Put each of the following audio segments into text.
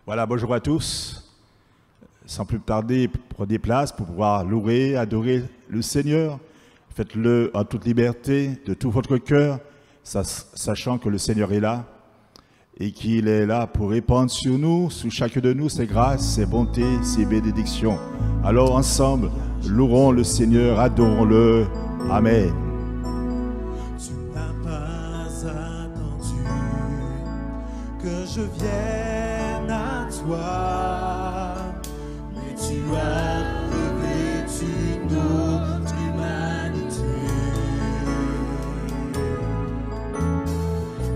Voilà, bonjour à tous. Sans plus tarder, prenez place pour pouvoir louer, adorer le Seigneur. Faites-le en toute liberté, de tout votre cœur, sachant que le Seigneur est là et qu'il est là pour répandre sur nous, sur chacun de nous, ses grâces, ses bontés, ses bénédictions. Alors ensemble, louerons le Seigneur, adorons-le. Amen. Tu n'as pas attendu que je vienne à toi, mais tu as revêtu notre humanité.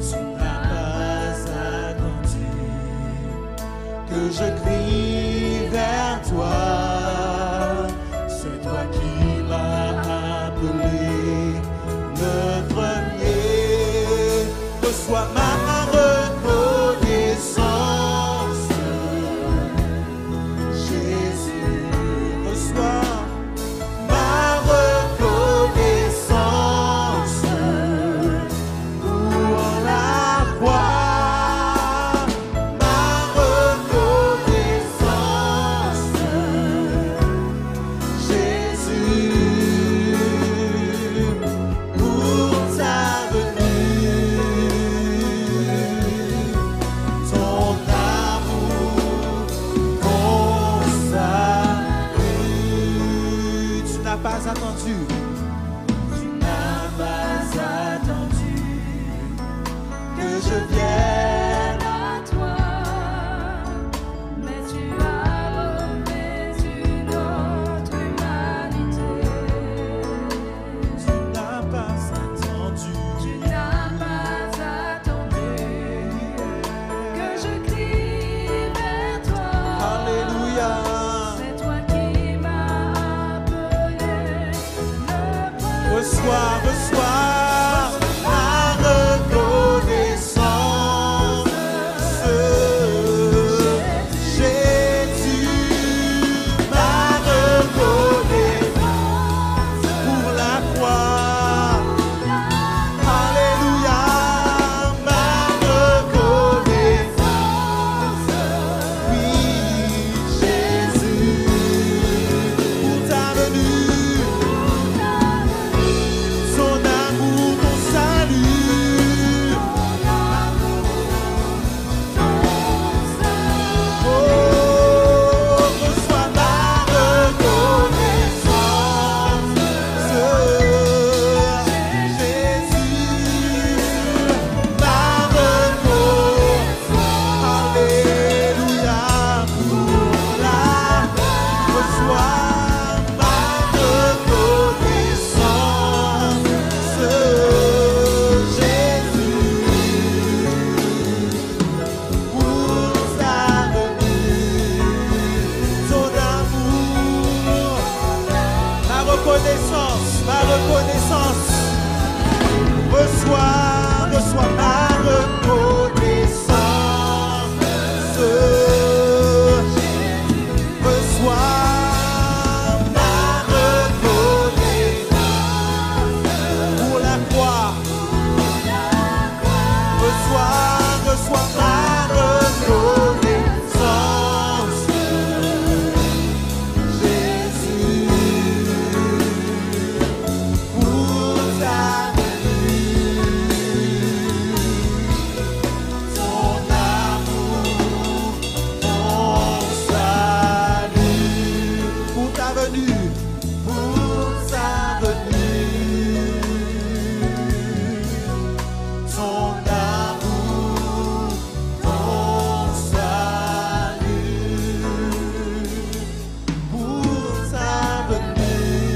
Tu n'as pas attendu que je crie vers toi. C'est toi qui m'as appelé le premier. Reçois ma reconnaissance, Jésus. Reçois ma reconnaissance pour la croix. Ma reconnaissance, Jésus, pour ta venue, ton amour consacré. Tu n'as pas attendu, tu n'as pas attendu que je vienne à toi, Mais tu as revêtu notre humanité. tu n'as pas attendu. Tu n'as pas attendu que je crie vers toi. Alléluia. C'est toi qui m'as appelé le premier. Reçois ma reconnaissance, Jésus, ma reconnaissance pour la croix. Alléluia, ma reconnaissance, oui, Jésus, pour ta venue, son amour, ton salut. Oh, reçois ma reconnaissance, Jésus, ma reconnaissance. Alléluia, pour la reçois ma reconnaissance, Jésus, pour ta venue, ton amour, ma reconnaissance, reçois ma reconnaissance, reçois ma reconnaissance pour la croix. Reçois ma reconnaissance, Jésus, pour ta venue, ton amour, ton salut, pour ta venue, ton amour, ton salut, pour ta venue,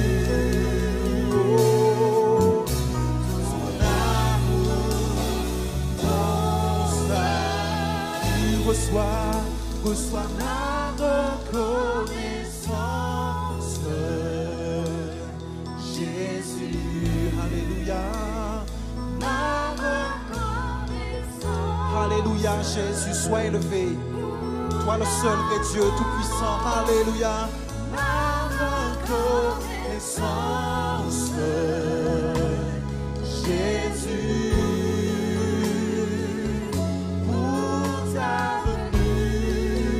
oh, ton amour, ton salut. Reçois ma reconnaissance, Jésus, alléluia. Alléluia, Jésus, sois élevé. Toi le seul vrai Dieu tout-puissant. Alléluia. Ma reconnaissance, Jésus, pour ta venue,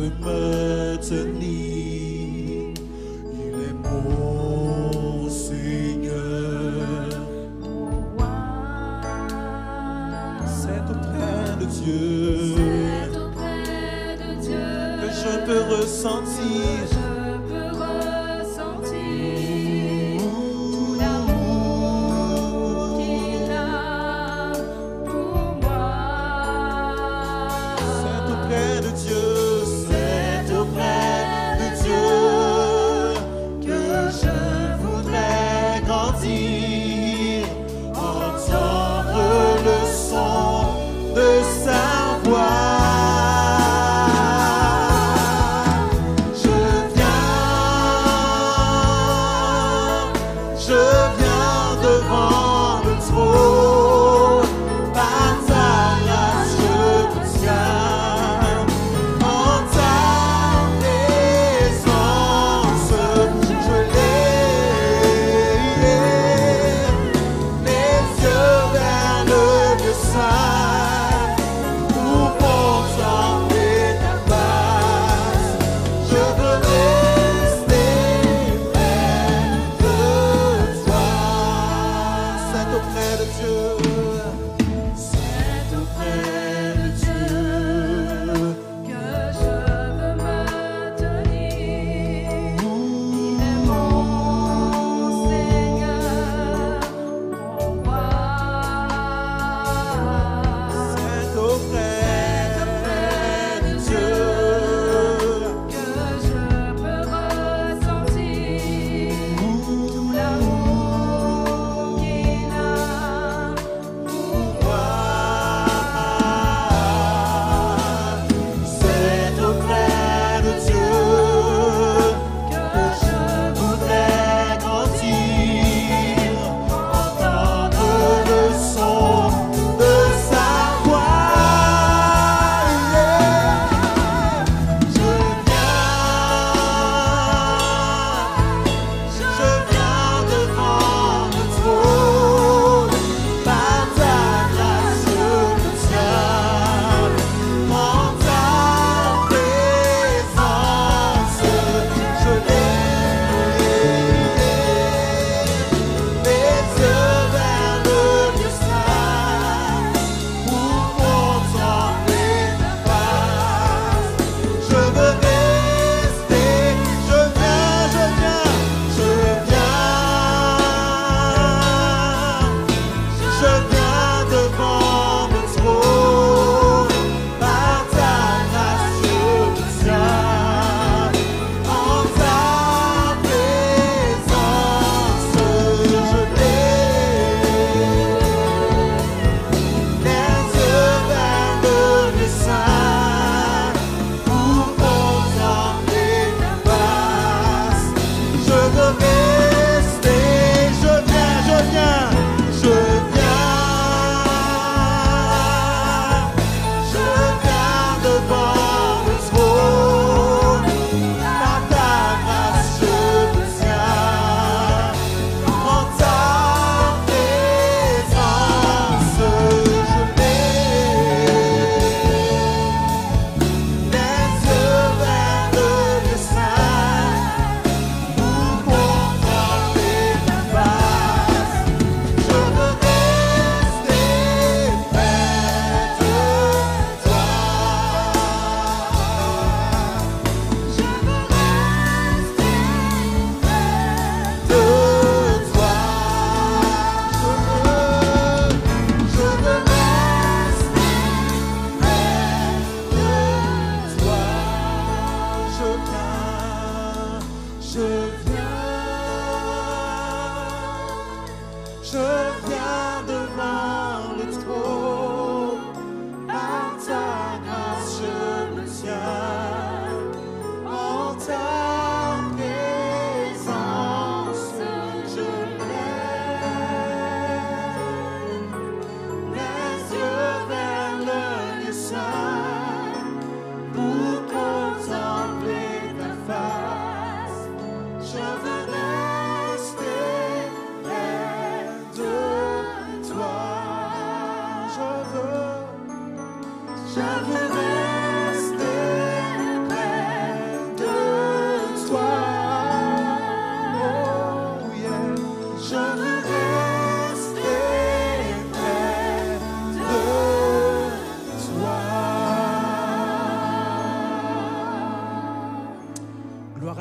veut me tenir. Il est mon Seigneur. C'est auprès de Dieu C'est auprès de Dieu que je peux ressentir je peux ressentir tout l'amour qu'il a pour moi. C'est auprès de Dieu, c'est auprès de Dieu que je voudrais grandir, entendre le son de sa voix. Je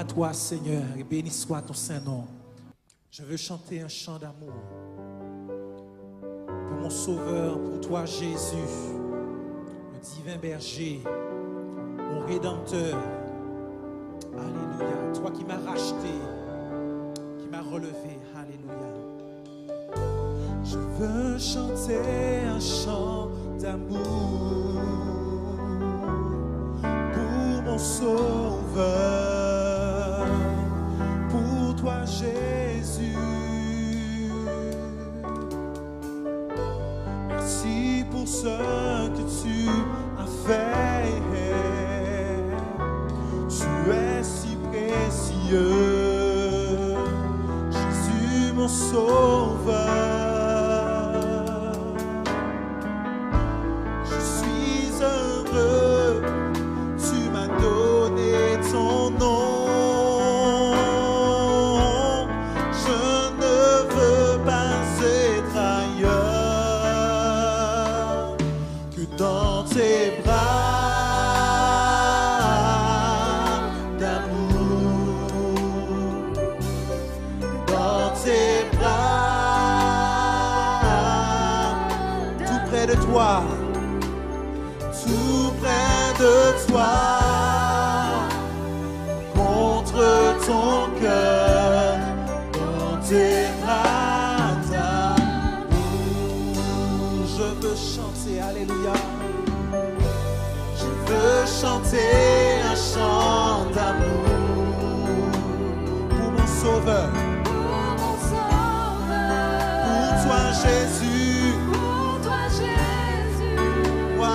à toi, Seigneur, et béni soit ton Saint-Nom. Je veux chanter un chant d'amour pour mon Sauveur, pour toi, Jésus, le divin berger, mon Rédempteur. Alléluia. Toi qui m'as racheté, qui m'as relevé. Alléluia. Je veux chanter un chant d'amour pour mon Sauveur, pour toi, Jésus. Merci pour ce que tu as fait. Tu es si précieux, Jésus mon Sauveur. Je suis heureux, tu m'as donné ton nom. Je ne veux pas être ailleurs que dans tes bras. De toi, tout près de toi, contre ton cœur, dans tes bras d'amour. Je veux chanter, alléluia. Je veux chanter un chant d'amour pour mon Sauveur, pour toi, Jésus.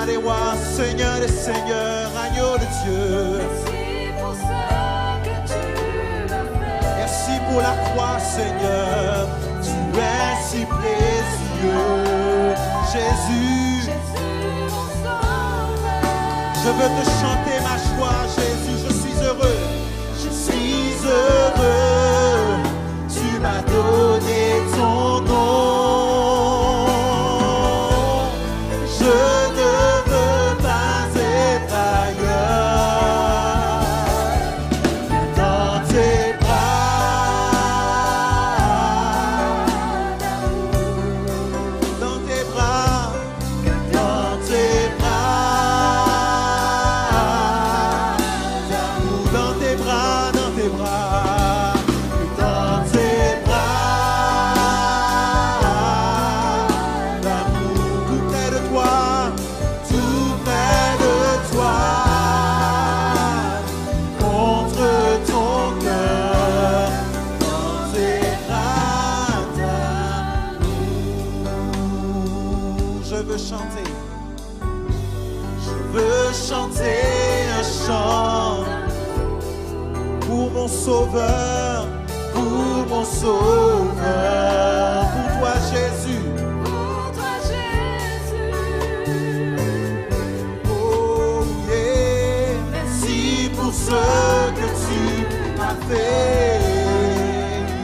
Des rois, Seigneur des seigneurs, agneau de Dieu. Merci pour ce que tu as fait. Merci pour la croix, Seigneur. Tu es si précieux, Jésus. Jésus, mon Sauveur. Je veux te chanter ma joie, Jésus. Je suis heureux. Je suis heureux. Tu m'as donné ton nom. Sauveur, pour mon Sauveur, pour toi Jésus, pour toi Jésus. Oh yeah, merci pour ce que tu as fait.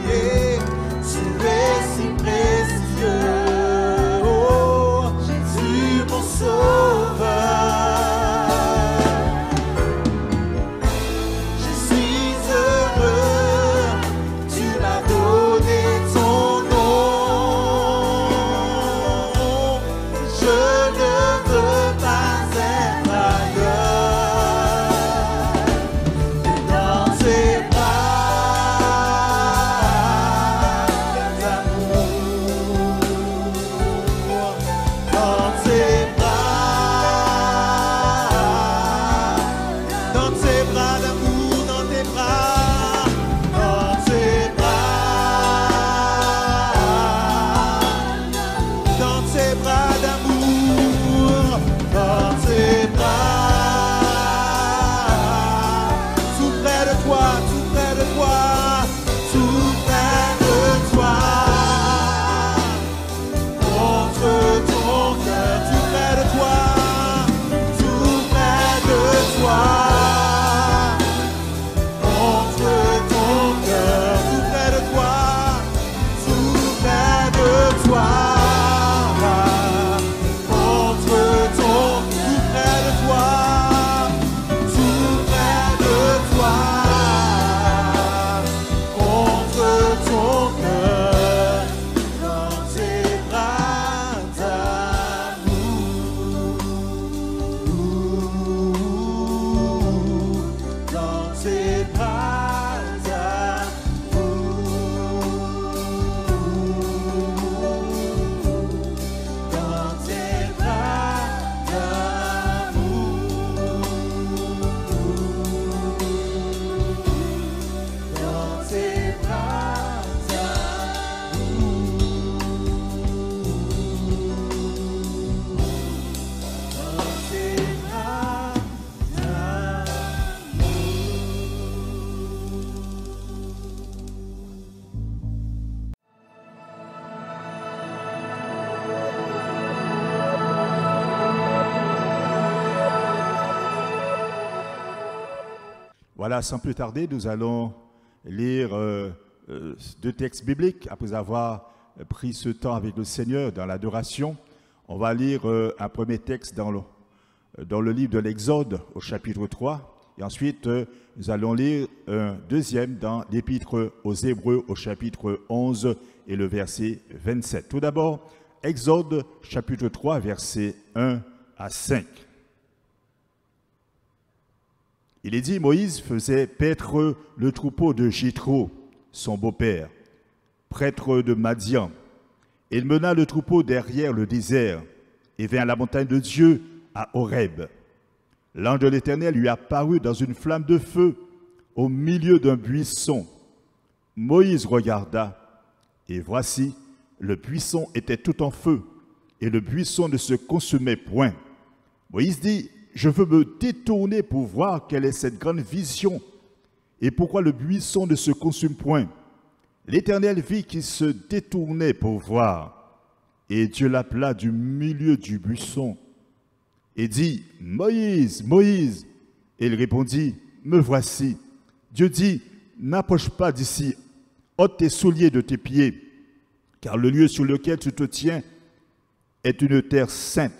Yeah. Tu es si précieux, oh Jésus mon Sauveur. Dans tes bras. Voilà, sans plus tarder, nous allons lire deux textes bibliques après avoir pris ce temps avec le Seigneur dans l'adoration. On va lire un premier texte dans le livre de l'Exode au chapitre 3 et ensuite nous allons lire un deuxième dans l'épître aux Hébreux au chapitre 11 et le verset 27. Tout d'abord, Exode chapitre 3 versets 1 à 5. Il est dit, Moïse faisait paître le troupeau de Jithro, son beau-père, prêtre de Madian. Il mena le troupeau derrière le désert et vint à la montagne de Dieu à Horeb. L'ange de l'Éternel lui apparut dans une flamme de feu au milieu d'un buisson. Moïse regarda et voici, le buisson était tout en feu et le buisson ne se consumait point. Moïse dit, je veux me détourner pour voir quelle est cette grande vision et pourquoi le buisson ne se consume point. L'Éternel vit qu'il se détournait pour voir et Dieu l'appela du milieu du buisson et dit, Moïse, Moïse. Et il répondit, me voici. Dieu dit, n'approche pas d'ici, ôte tes souliers de tes pieds, car le lieu sur lequel tu te tiens est une terre sainte.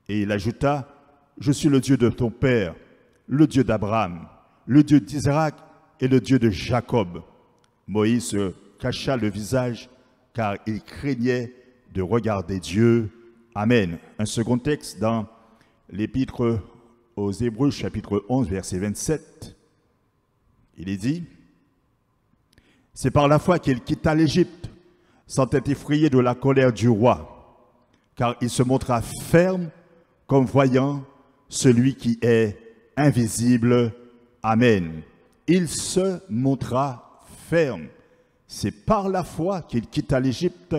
Et il ajouta, je suis le Dieu de ton père, le Dieu d'Abraham, le Dieu d'Isaac et le Dieu de Jacob. Moïse se cacha le visage car il craignait de regarder Dieu. Amen. Un second texte dans l'épître aux Hébreux, chapitre 11, verset 27. Il est dit, c'est par la foi qu'il quitta l'Égypte sans être effrayé de la colère du roi, car il se montra ferme comme voyant celui qui est invisible. Amen. Il se montra ferme. C'est par la foi qu'il quitta l'Égypte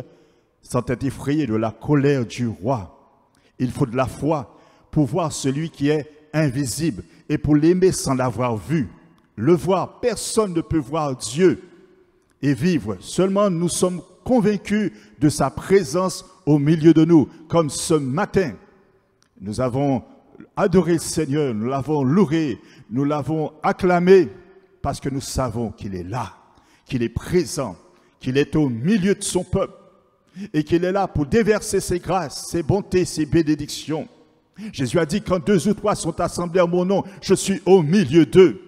sans être effrayé de la colère du roi. Il faut de la foi pour voir celui qui est invisible et pour l'aimer sans l'avoir vu. Le voir, personne ne peut voir Dieu et vivre. Seulement nous sommes convaincus de sa présence au milieu de nous. Comme ce matin, nous avons adoré le Seigneur, nous l'avons loué, nous l'avons acclamé parce que nous savons qu'il est là, qu'il est présent, qu'il est au milieu de son peuple et qu'il est là pour déverser ses grâces, ses bontés, ses bénédictions. Jésus a dit, quand 2 ou 3 sont assemblés en mon nom, je suis au milieu d'eux.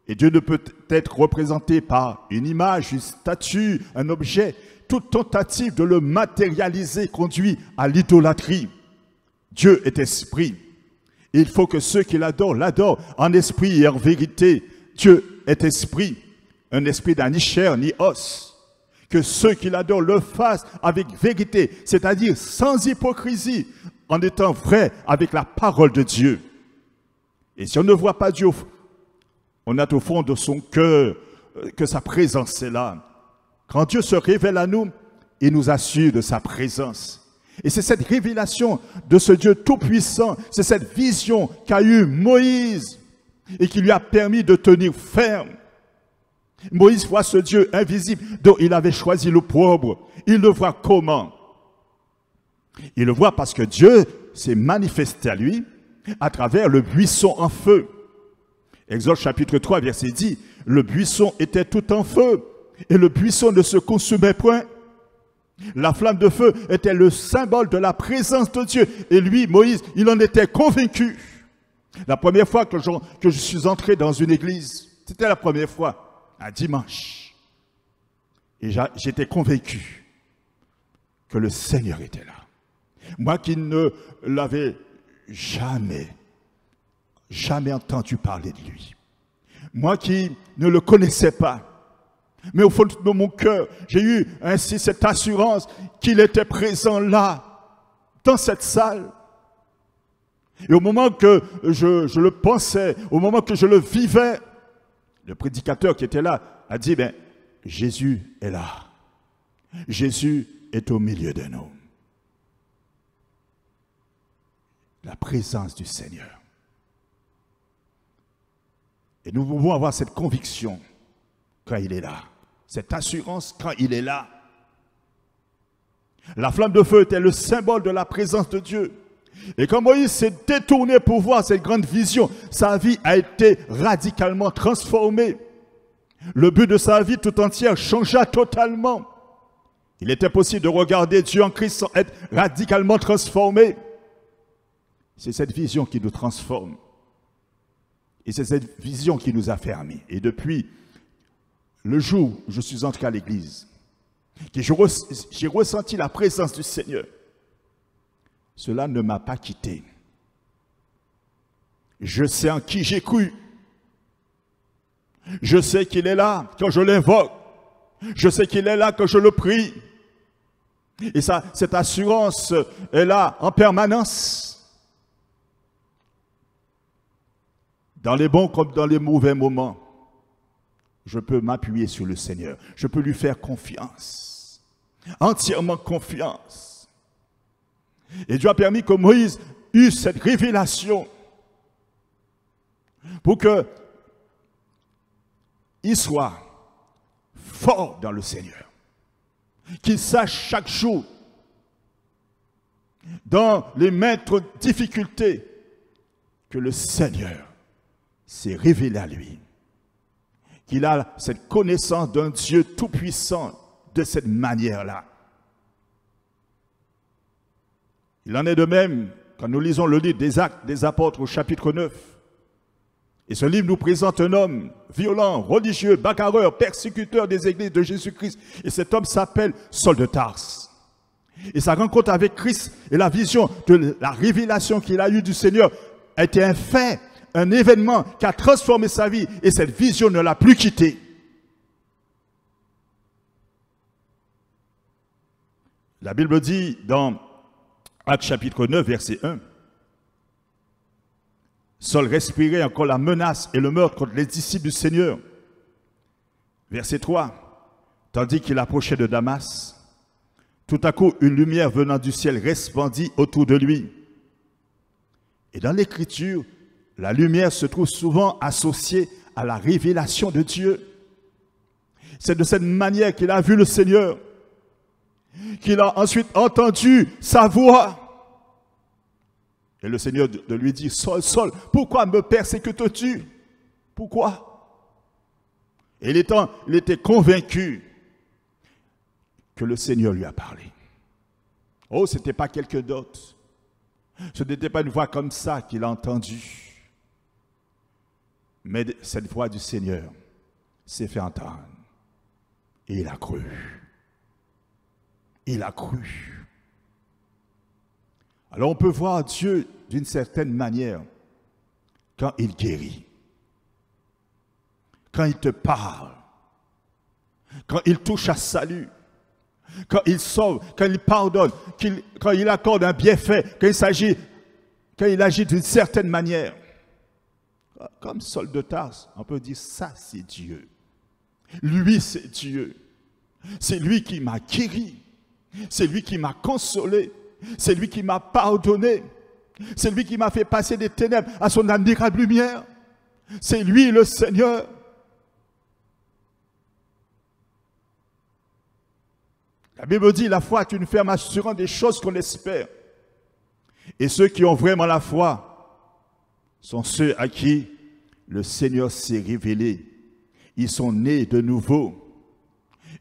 Et Dieu ne peut être représenté par une image, une statue, un objet. Toute tentative de le matérialiser conduit à l'idolâtrie. Dieu est esprit. Il faut que ceux qui l'adorent, l'adorent en esprit et en vérité. Dieu est esprit, un esprit n'a ni chair ni os. Que ceux qui l'adorent le fassent avec vérité, c'est-à-dire sans hypocrisie, en étant vrai avec la parole de Dieu. Et si on ne voit pas Dieu, on a au fond de son cœur que sa présence est là. Quand Dieu se révèle à nous, il nous assure de sa présence. Et c'est cette révélation de ce Dieu tout-puissant, c'est cette vision qu'a eue Moïse et qui lui a permis de tenir ferme. Moïse voit ce Dieu invisible dont il avait choisi l'opprobre. Il le voit comment? Il le voit parce que Dieu s'est manifesté à lui à travers le buisson en feu. Exode chapitre 3, verset 10, le buisson était tout en feu et le buisson ne se consumait point. La flamme de feu était le symbole de la présence de Dieu. Et lui, Moïse, il en était convaincu. La première fois que je suis entré dans une église, c'était la première fois, un dimanche. Et j'étais convaincu que le Seigneur était là. Moi qui ne l'avais jamais entendu parler de lui. Moi qui ne le connaissais pas. Mais au fond de mon cœur, j'ai eu ainsi cette assurance qu'il était présent là, dans cette salle. Et au moment que je le pensais, au moment que je le vivais, le prédicateur qui était là a dit, ben, Jésus est là. Jésus est au milieu de nous. La présence du Seigneur. Et nous pouvons avoir cette conviction quand il est là. Cette assurance quand il est là. La flamme de feu était le symbole de la présence de Dieu. Et quand Moïse s'est détourné pour voir cette grande vision, sa vie a été radicalement transformée. Le but de sa vie tout entière changea totalement. Il était possible de regarder Dieu en Christ sans être radicalement transformé. C'est cette vision qui nous transforme. Et c'est cette vision qui nous a fermés. Et depuis le jour où je suis entré à l'église, que j'ai ressenti la présence du Seigneur, cela ne m'a pas quitté. Je sais en qui j'ai cru. Je sais qu'il est là quand je l'invoque. Je sais qu'il est là quand je le prie. Et ça, cette assurance est là en permanence. Dans les bons comme dans les mauvais moments, je peux m'appuyer sur le Seigneur. Je peux lui faire confiance. Entièrement confiance. Et Dieu a permis que Moïse eût cette révélation pour que il soit fort dans le Seigneur. Qu'il sache chaque jour, dans les maîtres difficultés, que le Seigneur s'est révélé à lui. Qu'il a cette connaissance d'un Dieu tout-puissant de cette manière-là. Il en est de même quand nous lisons le livre des Actes des Apôtres au chapitre 9. Et ce livre nous présente un homme violent, religieux, bagarreur, persécuteur des églises de Jésus-Christ. Et cet homme s'appelle Saul de Tarse. Et sa rencontre avec Christ et la vision de la révélation qu'il a eue du Seigneur a été un fait, un événement qui a transformé sa vie. Et cette vision ne l'a plus quitté. La Bible dit dans Actes chapitre 9, verset 1, Saul respirait encore la menace et le meurtre contre les disciples du Seigneur. Verset 3. Tandis qu'il approchait de Damas, tout à coup une lumière venant du ciel resplendit autour de lui. Et dans l'Écriture, la lumière se trouve souvent associée à la révélation de Dieu. C'est de cette manière qu'il a vu le Seigneur, qu'il a ensuite entendu sa voix. Et le Seigneur de lui dit, Saul, Saul, pourquoi me persécutes-tu? Pourquoi? Et il était convaincu que le Seigneur lui a parlé. Oh, ce n'était pas quelqu'un d'autre. Ce n'était pas une voix comme ça qu'il a entendue. Mais cette voix du Seigneur s'est fait entendre. Et il a cru. Il a cru. Alors on peut voir Dieu d'une certaine manière quand il guérit, quand il te parle, quand il touche à salut, quand il sauve, quand il pardonne, quand il accorde un bienfait, quand il agit d'une certaine manière. Comme Saul de Tarse, on peut dire ça c'est Dieu. Lui c'est Dieu. C'est lui qui m'a guéri. C'est lui qui m'a consolé. C'est lui qui m'a pardonné. C'est lui qui m'a fait passer des ténèbres à son admirable lumière. C'est lui le Seigneur. La Bible dit, la foi est une ferme assurance des choses qu'on espère. Et ceux qui ont vraiment la foi sont ceux à qui le Seigneur s'est révélé. Ils sont nés de nouveau.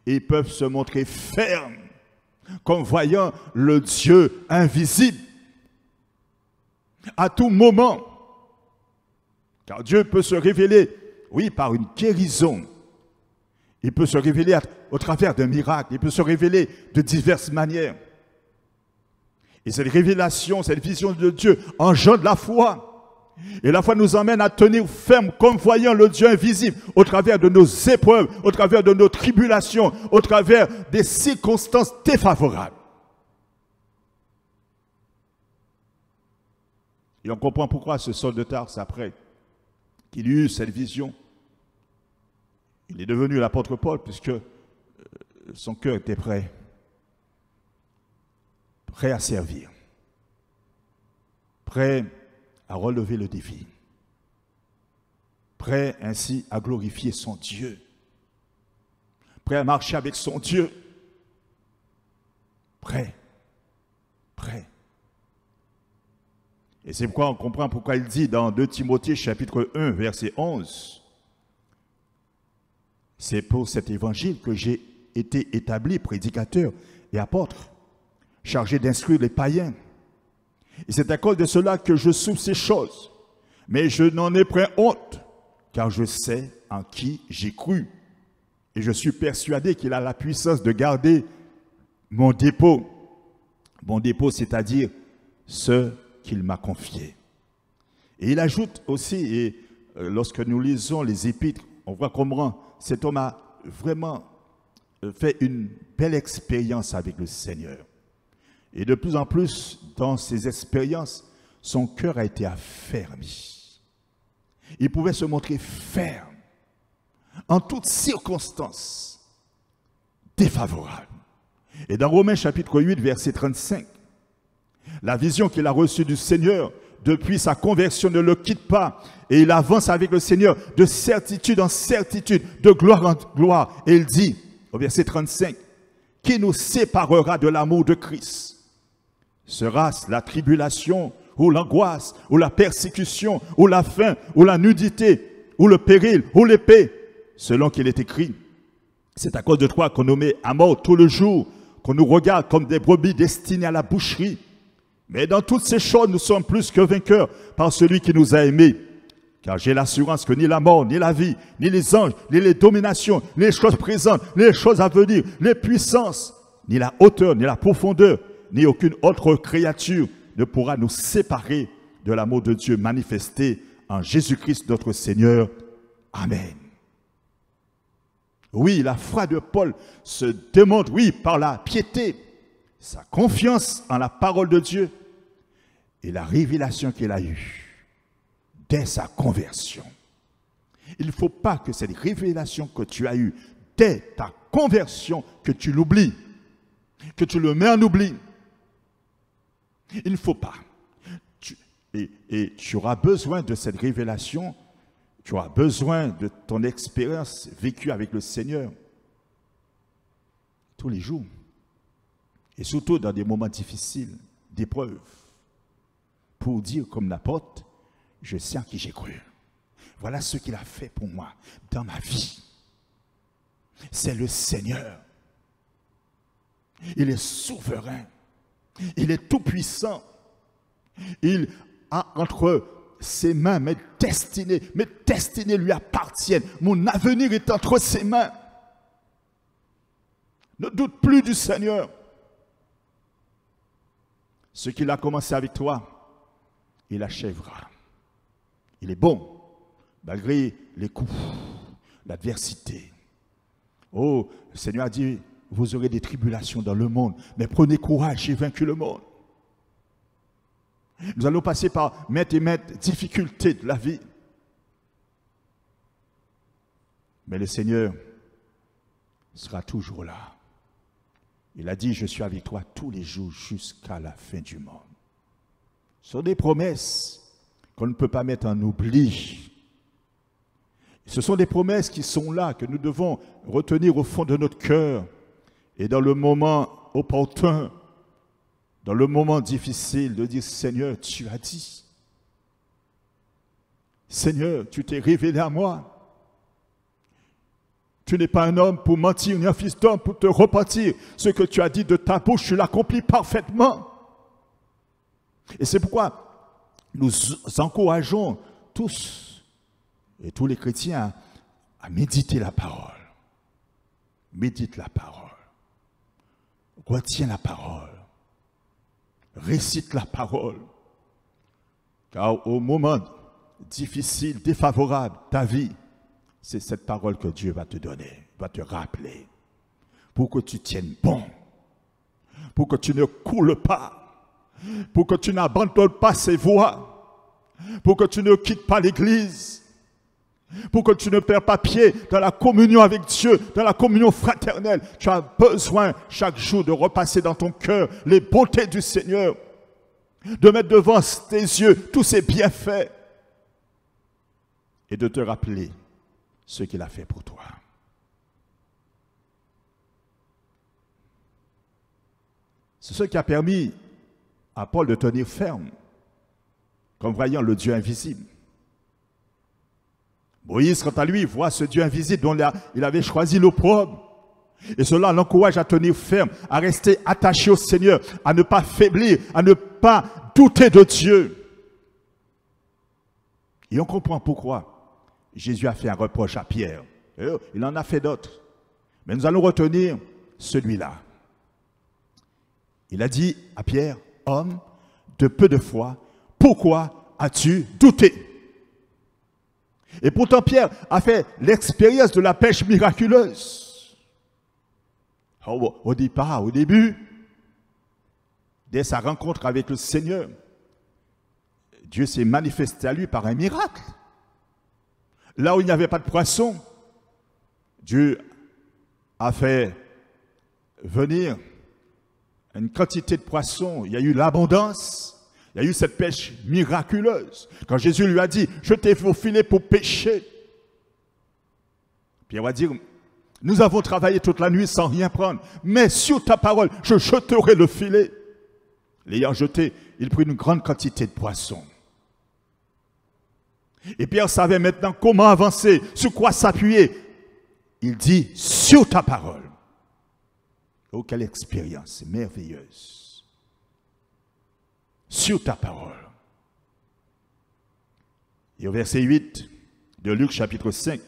Et ils peuvent se montrer fermes, comme voyant le Dieu invisible. À tout moment. Car Dieu peut se révéler, oui, par une guérison. Il peut se révéler au travers d'un miracle. Il peut se révéler de diverses manières. Et cette révélation, cette vision de Dieu engendre la foi. Et la foi nous emmène à tenir ferme comme voyant le Dieu invisible au travers de nos épreuves, au travers de nos tribulations, au travers des circonstances défavorables. Et on comprend pourquoi ce Saul de Tarse, après qu'il eut cette vision, il est devenu l'apôtre Paul, puisque son cœur était prêt à servir, prêt à relever le défi, prêt ainsi à glorifier son Dieu, prêt à marcher avec son Dieu, prêt. Et c'est pourquoi on comprend pourquoi il dit dans 2 Timothée chapitre 1, verset 11, c'est pour cet évangile que j'ai été établi prédicateur et apôtre, chargé d'instruire les païens. Et c'est à cause de cela que je souffre ces choses. Mais je n'en ai point honte, car je sais en qui j'ai cru. Et je suis persuadé qu'il a la puissance de garder mon dépôt. Mon dépôt, c'est-à-dire ce qu'il m'a confié. Et il ajoute aussi, et lorsque nous lisons les épîtres, on voit comment cet homme a vraiment fait une belle expérience avec le Seigneur. Et de plus en plus, dans ces expériences, son cœur a été affermi. Il pouvait se montrer ferme en toutes circonstances défavorables. Et dans Romains chapitre 8, verset 35, la vision qu'il a reçue du Seigneur depuis sa conversion ne le quitte pas. Et il avance avec le Seigneur de certitude en certitude, de gloire en gloire. Et il dit, au verset 35, « Qui nous séparera de l'amour de Christ? Sera-ce la tribulation, ou l'angoisse, ou la persécution, ou la faim, ou la nudité, ou le péril, ou l'épée ?» Selon qu'il est écrit, « C'est à cause de toi qu'on nous met à mort tout le jour, qu'on nous regarde comme des brebis destinées à la boucherie. Mais dans toutes ces choses, nous sommes plus que vainqueurs par celui qui nous a aimés. Car j'ai l'assurance que ni la mort, ni la vie, ni les anges, ni les dominations, ni les choses présentes, ni les choses à venir, les puissances, ni la hauteur, ni la profondeur, ni aucune autre créature ne pourra nous séparer de l'amour de Dieu manifesté en Jésus-Christ notre Seigneur. Amen. » Oui, la foi de Paul se démontre, oui, par la piété, sa confiance en la parole de Dieu et la révélation qu'il a eue dès sa conversion. Il ne faut pas que cette révélation que tu as eue dès ta conversion, que tu l'oublies, que tu le mets en oubli. Il ne faut pas. Et tu auras besoin de cette révélation, tu auras besoin de ton expérience vécue avec le Seigneur tous les jours. Et surtout dans des moments difficiles, d'épreuves, pour dire comme l'apôtre, je sais en qui j'ai cru. Voilà ce qu'il a fait pour moi dans ma vie. C'est le Seigneur. Il est souverain. Il est tout-puissant. Il a entre ses mains mes destinées lui appartiennent. Mon avenir est entre ses mains. Ne doute plus du Seigneur. Ce qu'il a commencé avec toi, il achèvera. Il est bon, malgré les coups, l'adversité. Oh, le Seigneur a dit, vous aurez des tribulations dans le monde, mais prenez courage, j'ai vaincu le monde. Nous allons passer par maintes et maintes difficultés de la vie. Mais le Seigneur sera toujours là. Il a dit, je suis avec toi tous les jours jusqu'à la fin du monde. Ce sont des promesses qu'on ne peut pas mettre en oubli. Ce sont des promesses qui sont là, que nous devons retenir au fond de notre cœur. Et dans le moment opportun, dans le moment difficile, de dire, Seigneur, tu as dit. Seigneur, tu t'es révélé à moi. Tu n'es pas un homme pour mentir, ni un fils d'homme pour te repentir. Ce que tu as dit de ta bouche, tu l'accomplis parfaitement. Et c'est pourquoi nous encourageons tous, et tous les chrétiens, à méditer la parole. Médite la parole. Retiens la parole. Récite la parole. Car au moment difficile, défavorable, ta vie, c'est cette parole que Dieu va te donner, va te rappeler, pour que tu tiennes bon, pour que tu ne coules pas, pour que tu n'abandonnes pas ses voies, pour que tu ne quittes pas l'Église, pour que tu ne perds pas pied dans la communion avec Dieu, dans la communion fraternelle. Tu as besoin chaque jour de repasser dans ton cœur les bontés du Seigneur, de mettre devant tes yeux tous ses bienfaits et de te rappeler ce qu'il a fait pour toi. C'est ce qui a permis à Paul de tenir ferme comme voyant le Dieu invisible. Moïse, quant à lui, voit ce Dieu invisible dont il avait choisi l'opprobre. Et cela l'encourage à tenir ferme, à rester attaché au Seigneur, à ne pas faiblir, à ne pas douter de Dieu. Et on comprend pourquoi Jésus a fait un reproche à Pierre. Il en a fait d'autres. Mais nous allons retenir celui-là. Il a dit à Pierre, « Homme de peu de foi, pourquoi as-tu douté ?» Et pourtant Pierre a fait l'expérience de la pêche miraculeuse. Au début, dès sa rencontre avec le Seigneur, Dieu s'est manifesté à lui par un miracle. Là où il n'y avait pas de poisson, Dieu a fait venir une quantité de poissons. Il y a eu l'abondance, il y a eu cette pêche miraculeuse. Quand Jésus lui a dit, je t'ai fait au filet pour pêcher, Pierre va dire, nous avons travaillé toute la nuit sans rien prendre, mais sur ta parole, je jeterai le filet. L'ayant jeté, il prit une grande quantité de poissons. Et Pierre savait maintenant comment avancer, sur quoi s'appuyer. Il dit, sur ta parole. Oh, quelle expérience merveilleuse. Sur ta parole. Et au verset 8 de Luc chapitre 5,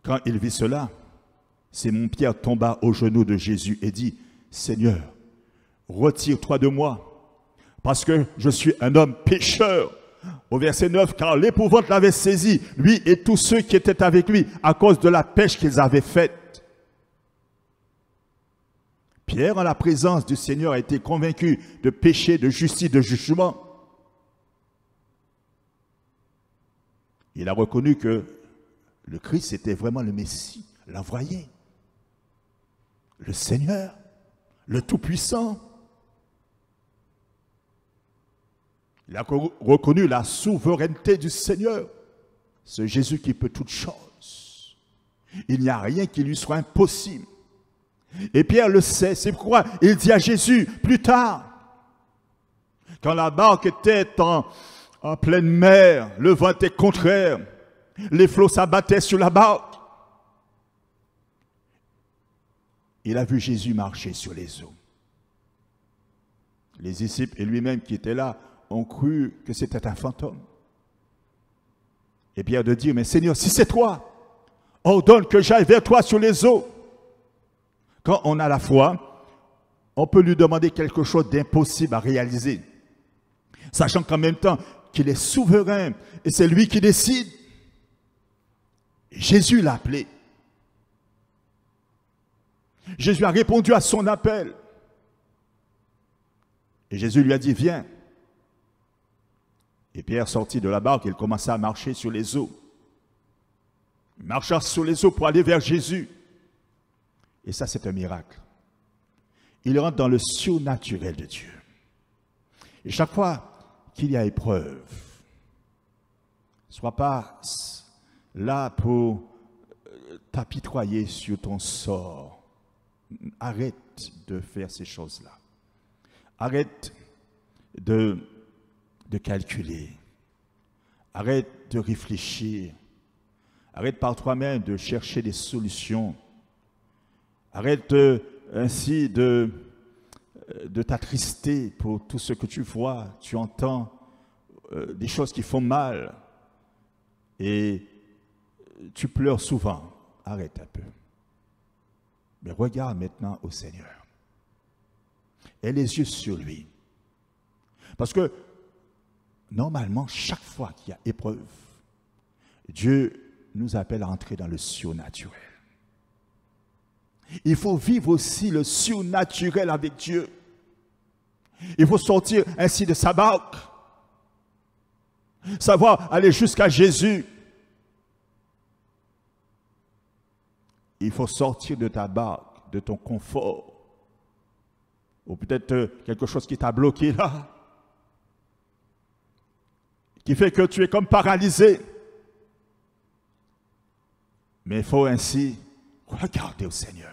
quand il vit cela, Simon Pierre tomba aux genoux de Jésus et dit, Seigneur, retire-toi de moi, parce que je suis un homme pécheur. Au verset 9, car l'épouvante l'avait saisi, lui et tous ceux qui étaient avec lui, à cause de la pêche qu'ils avaient faite. Pierre, en la présence du Seigneur, a été convaincu de péché, de justice, de jugement. Il a reconnu que le Christ était vraiment le Messie, l'envoyé, le Seigneur, le Tout-Puissant. Il a reconnu la souveraineté du Seigneur, ce Jésus qui peut toutes choses. Il n'y a rien qui lui soit impossible. Et Pierre le sait, c'est pourquoi il dit à Jésus plus tard, quand la barque était en pleine mer, le vent était contraire, les flots s'abattaient sur la barque. Il a vu Jésus marcher sur les eaux. Les disciples et lui-même qui étaient là ont cru que c'était un fantôme. Et Pierre de dire, mais Seigneur, si c'est toi, ordonne que j'aille vers toi sur les eaux. Quand on a la foi, on peut lui demander quelque chose d'impossible à réaliser, sachant qu'en même temps qu'il est souverain et c'est lui qui décide. Et Jésus l'a appelé. Jésus a répondu à son appel. Et Jésus lui a dit, viens. Et Pierre sortit de la barque, il commença à marcher sur les eaux. Il marcha sur les eaux pour aller vers Jésus. Et ça, c'est un miracle. Il rentre dans le surnaturel de Dieu. Et chaque fois qu'il y a épreuve, ne sois pas là pour t'apitoyer sur ton sort. Arrête de faire ces choses-là. Arrête de calculer. Arrête de réfléchir. Arrête par toi-même de chercher des solutions. Arrête ainsi de t'attrister pour tout ce que tu vois, tu entends, des choses qui font mal. Et tu pleures souvent. Arrête un peu. Mais regarde maintenant au Seigneur. Aie les yeux sur lui. Parce que, normalement, chaque fois qu'il y a épreuve, Dieu nous appelle à entrer dans le surnaturel. Il faut vivre aussi le surnaturel avec Dieu. Il faut sortir ainsi de sa barque. Savoir aller jusqu'à Jésus. Il faut sortir de ta barque, de ton confort. Ou peut-être quelque chose qui t'a bloqué là. Qui fait que tu es comme paralysé. Mais il faut ainsi regarder au Seigneur.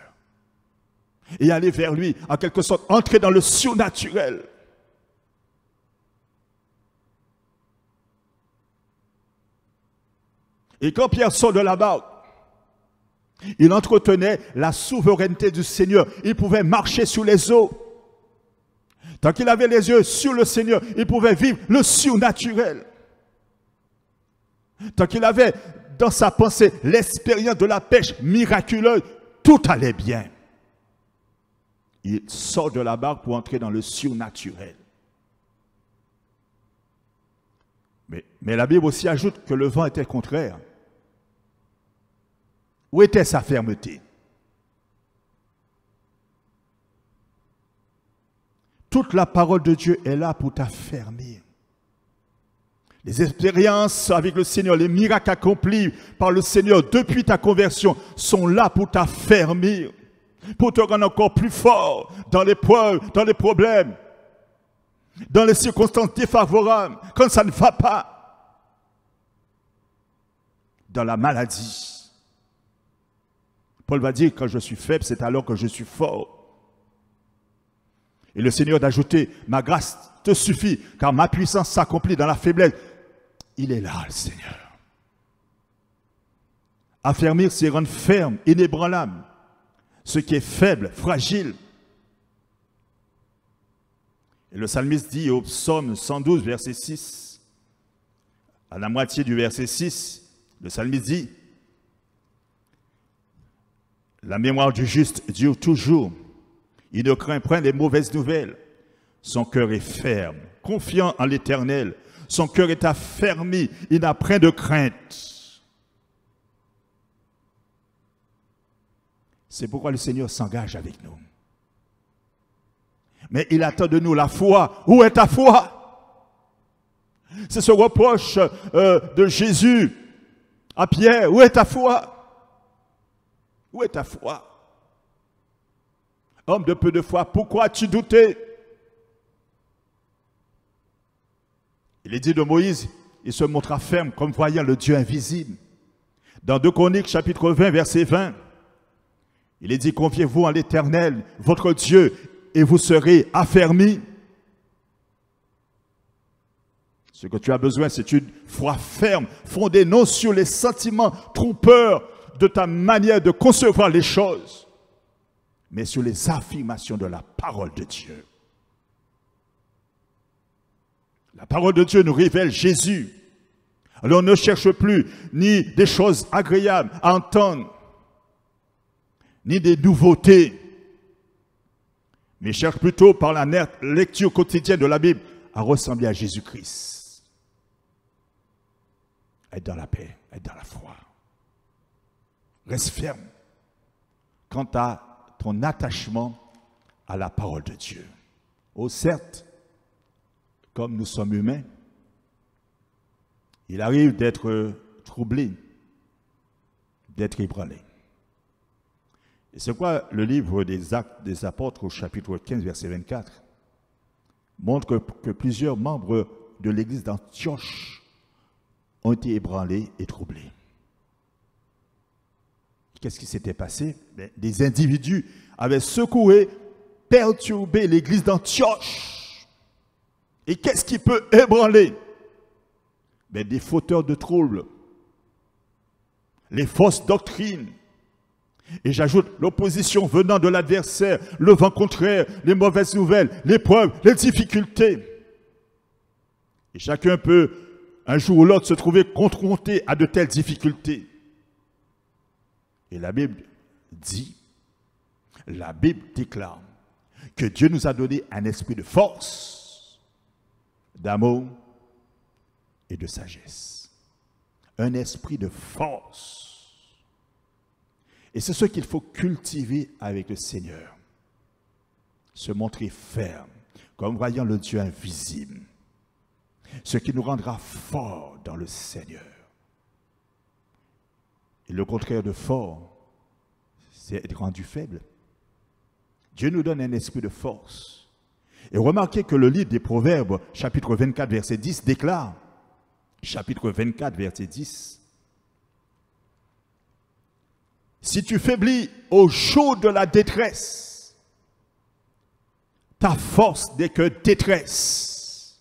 Et aller vers lui, en quelque sorte, entrer dans le surnaturel. Et quand Pierre sort de la barque, il entretenait la souveraineté du Seigneur. Il pouvait marcher sur les eaux. Tant qu'il avait les yeux sur le Seigneur, il pouvait vivre le surnaturel. Tant qu'il avait dans sa pensée l'expérience de la pêche miraculeuse, tout allait bien. Il sort de la barque pour entrer dans le surnaturel. Mais la Bible aussi ajoute que le vent était contraire. Où était sa fermeté? Toute la parole de Dieu est là pour t'affermir. Les expériences avec le Seigneur, les miracles accomplis par le Seigneur depuis ta conversion sont là pour t'affermir, pour te rendre encore plus fort dans l'épreuve, dans les problèmes, dans les circonstances défavorables, quand ça ne va pas, dans la maladie. Paul va dire, quand je suis faible, c'est alors que je suis fort. Et le Seigneur d'ajouter, ma grâce te suffit, car ma puissance s'accomplit dans la faiblesse. Il est là, le Seigneur. Affermir, c'est rendre ferme, inébranlable, ce qui est faible, fragile. Et le psalmiste dit au psaume 112, verset 6, à la moitié du verset 6, le psalmiste dit, la mémoire du juste dure toujours. Il ne craint point les mauvaises nouvelles. Son cœur est ferme, confiant en l'Éternel. Son cœur est affermi, il n'a point de crainte. C'est pourquoi le Seigneur s'engage avec nous. Mais il attend de nous la foi. Où est ta foi? C'est ce reproche de Jésus à Pierre. Où est ta foi? Où est ta foi? Homme de peu de foi, pourquoi as-tu douté? Il est dit de Moïse, il se montra ferme comme voyant le Dieu invisible. Dans 2 Chroniques, chapitre 20, verset 20, il est dit, confiez-vous en l'Éternel, votre Dieu, et vous serez affermis. Ce que tu as besoin, c'est une foi ferme, fondée non sur les sentiments trompeurs de ta manière de concevoir les choses, mais sur les affirmations de la parole de Dieu. La parole de Dieu nous révèle Jésus. Alors on ne cherche plus ni des choses agréables à entendre, ni des nouveautés, mais cherche plutôt par la lecture quotidienne de la Bible à ressembler à Jésus-Christ. Être dans la paix, être dans la foi. Reste ferme quant à ton attachement à la parole de Dieu. Oh certes, comme nous sommes humains, il arrive d'être troublé, d'être ébranlé. Et c'est quoi le livre des Actes des Apôtres au chapitre 15, verset 24 montre que plusieurs membres de l'église d'Antioche ont été ébranlés et troublés. Qu'est-ce qui s'était passé? Des individus avaient secoué, perturbé l'église d'Antioche. Et qu'est-ce qui peut ébranler? Des fauteurs de troubles, les fausses doctrines. Et j'ajoute l'opposition venant de l'adversaire, le vent contraire, les mauvaises nouvelles, l'épreuve, les difficultés. Et chacun peut, un jour ou l'autre, se trouver confronté à de telles difficultés. Et la Bible dit, la Bible déclare que Dieu nous a donné un esprit de force, d'amour et de sagesse. Un esprit de force. Et c'est ce qu'il faut cultiver avec le Seigneur. Se montrer ferme, comme voyant le Dieu invisible. Ce qui nous rendra forts dans le Seigneur. Et le contraire de fort, c'est être rendu faible. Dieu nous donne un esprit de force. Et remarquez que le livre des Proverbes, chapitre 24, verset 10, déclare, chapitre 24, verset 10, si tu faiblis au jour de la détresse, ta force n'est que détresse.